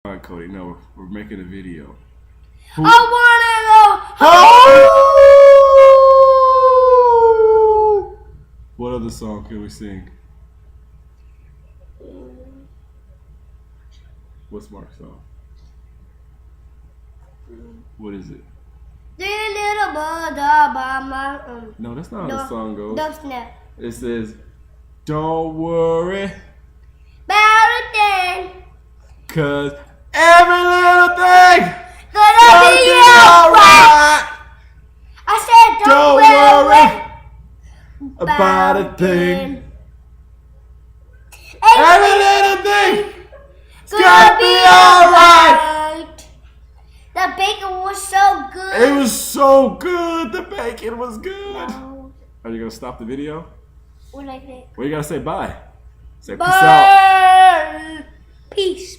All right, Cody. No, we're making a video. I want to know. Oh! What other song can we sing? What's Mark's song? What is it? Little bird by my No, that's not how the song goes. Don't snap. It says, "Don't worry, About a thing. 'cause every little thing Gonna be alright. I said don't worry about a thing. Every Every little thing is gonna be alright." alright. The bacon was so good. It was so good. The bacon was good. No. Are you gonna stop the video? What I think? Well, you gotta say bye. Say peace out. Peace.